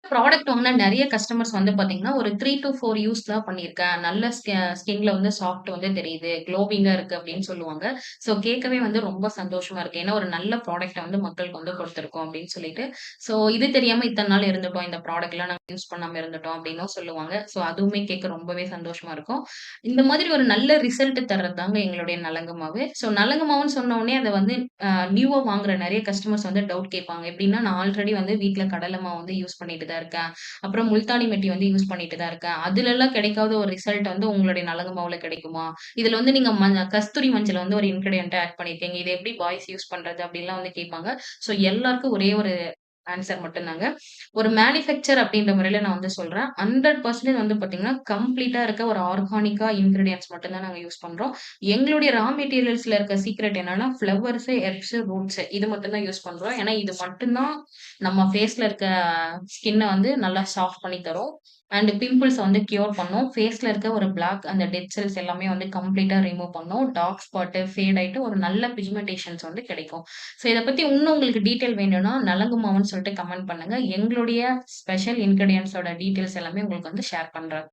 Product வாங்குன நெறைய customers வந்து பார்த்தீங்கன்னா, ஒரு 3 டூ 4 யூஸ் தான் பண்ணியிருக்கேன். நல்ல ஸ்கின்ல வந்து சாஃப்ட் வந்து தெரியுது. க்ளோவிங்கா இருக்கு அப்படின்னு சொல்லுவாங்க. ஸோ கேட்கவே வந்து ரொம்ப சந்தோஷமா இருக்கு. ஏன்னா ஒரு நல்ல ப்ராடக்ட்ட வந்து மக்களுக்கு வந்து குடுத்துருக்கோம் அப்படின்னு சொல்லிட்டு. ஸோ இது தெரியாம இத்தன நாள் இருந்துட்டோம். இந்த ப்ராடக்ட்லாம் நாங்க யூஸ் பண்ணாம இருந்துட்டோம் அப்படின்னும் சொல்லுவாங்க. ஸோ அதுவுமே கேட்க ரொம்பவே சந்தோஷமா இருக்கும். இந்த மாதிரி ஒரு நல்ல ரிசல்ட் தர்றது தாங்க எங்களுடைய நலங்கு மாவு. ஸோ நலங்கு மாவுன்னு சொன்ன உடனே அத வந்து நியூவா வாங்குற நெறைய கஸ்டமர்ஸ் வந்து டவுட் கேட்பாங்க. எப்படின்னா, நான் ஆல்ரெடி வந்து வீட்ல கடல மாவு வந்து யூஸ் பண்ணிட்டு தான் இருக்கேன். அப்புறம் முல்தானி மெட்டி வந்து யூஸ் பண்ணிட்டு தான் இருக்கேன். அதுலலாம் கிடைக்காத ஒரு ரிசல்ட் வந்து உங்களுடைய நலங்கு மாவுல கிடைக்குமா? இதுல வந்து நீங்க கஸ்தூரி மஞ்சள் வந்து ஒரு இன்கிரிடியன்ட்டா ஆட் பண்ணியிருக்கீங்க. இத எப்படி பாய்ஸ் யூஸ் பண்றது? அப்படின்லாம் வந்து கேட்பாங்க. ஸோ எல்லாருக்கும் ஒரே ஒரு ஆன்சர் மட்டும் தாங்க. ஒரு மேனுஃபேக்சர் அப்படின்ற முறையில நான் வந்து சொல்றேன். 100% வந்து பார்த்தீங்கன்னா, கம்ப்ளீட்டா இருக்க ஒரு ஆர்கானிக்கா இன்கிரிடியன்ட்ஸ் மட்டும் தான் நாங்க யூஸ் பண்றோம். எங்களுடைய ரா மெட்டீரியல்ஸ்ல இருக்க சீக்ரெட் என்னன்னா, ஃப்ளவர்ஸு, ஹெர்ப்ஸு, ரூட்ஸு இது மட்டும் தான் யூஸ் பண்றோம். ஏன்னா, இது மட்டும் தான் நம்ம ஃபேஸ்ல இருக்க ஸ்கின்ன வந்து நல்லா சாஃப்ட் பண்ணி தரும். அண்ட் பிம்பிள்ஸ வந்து கியூர் பண்ணும். ஃபேஸ்ல இருக்க ஒரு பிளாக் அந்த டெட் செல்ஸ் எல்லாமே வந்து கம்ப்ளீட்டா ரிமூவ் பண்ணும். டார்க் ஸ்பாட் ஃபேட் ஆயிட்டு ஒரு நல்ல பிக்மெண்டேஷன்ஸ் வந்து கிடைக்கும். ஸோ இத பத்தி இன்னும் உங்களுக்கு டீட்டெயில் வேணும்னா, நலங்கு மாவுன்னு சொல்லிட்டு கமெண்ட் பண்ணுங்க. எங்களுடைய ஸ்பெஷல் இன்கிரிடியன்ட்ஸோட டீட்டெயில்ஸ் எல்லாமே உங்களுக்கு வந்து ஷேர் பண்றேன்.